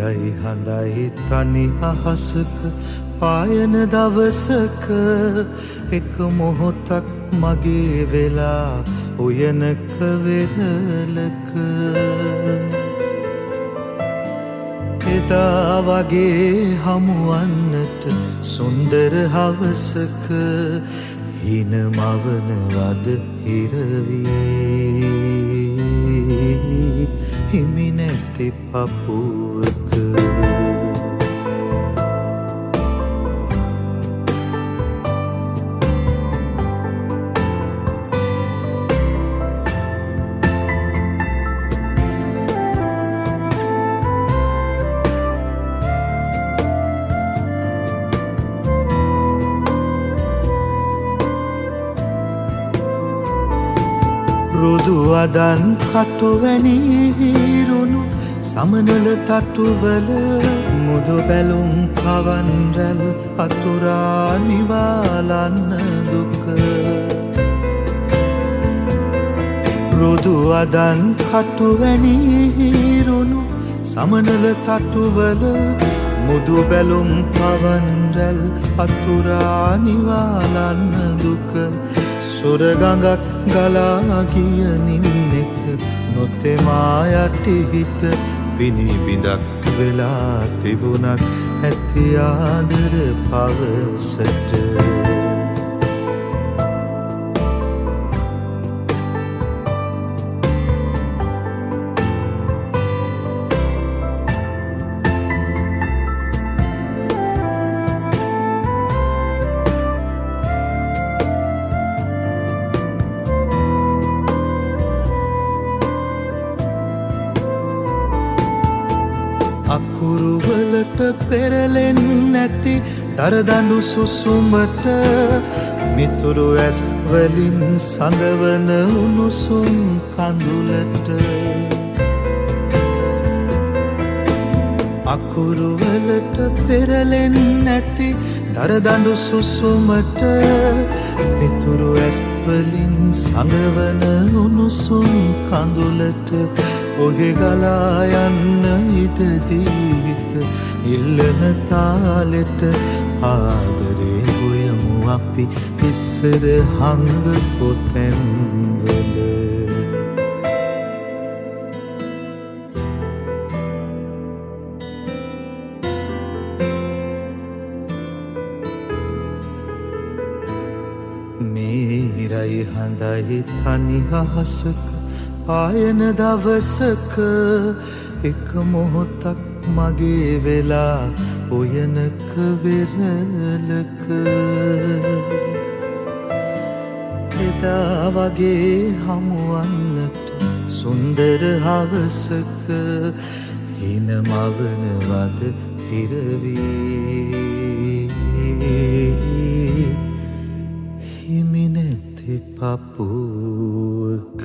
මේරයි හඳයි තනි අහසක පායන දවසක එක මොහොතක් මගේ වෙලා උයනක වෙරළක එදා වගේ හමුවන්නට සුන්දර හවසක හින මවනවද හිරවී හිමි නැති පපුවක රුදු අදන් කටුවැනි හිරුණු සමනල තටුවල මුදු බැලුම් කවන් රැල් අතුරා නිවාලන්න දුක රුදු අදන් කටුවැනි හිරුණු සමනල තටුවල මුදු බැලුම් කවන් රැල් අතුරා නිවාලන්න දුක සුරගඟක් ගලා ගිය නිම්නෙක නොතෙමා යටි හිත පිනිබිඳක් වෙලා තිබුණත් ඇති ආදර පවසට අකුරුවලට පෙරලෙන් නැති දරදඬු සුසුමට මිතුරු ඇස් වලින් සඟවන උණුසුම් කඳුලට අකුරුවලට පෙරලෙන් නැති දරදඬු සුසුමට මිතුරු ඇස් වලින් සඟවන උණුසුම් කඳුලට ඔහෙ ගලා යන්න ඉඩදීත ඉල්ලන තාලෙට ආදරේ හොයමු අපි ඉස්සර හංගපු තැන්වල මේරයි හඳයි තනි අහසක පායන දවසක එක මොහොතක් මගේ වෙලා උයනක වෙරළක එදා වගේ හමුවන්නට සුන්දර හවසක හින මවනවද හිරවී හිමි නැති පපුවක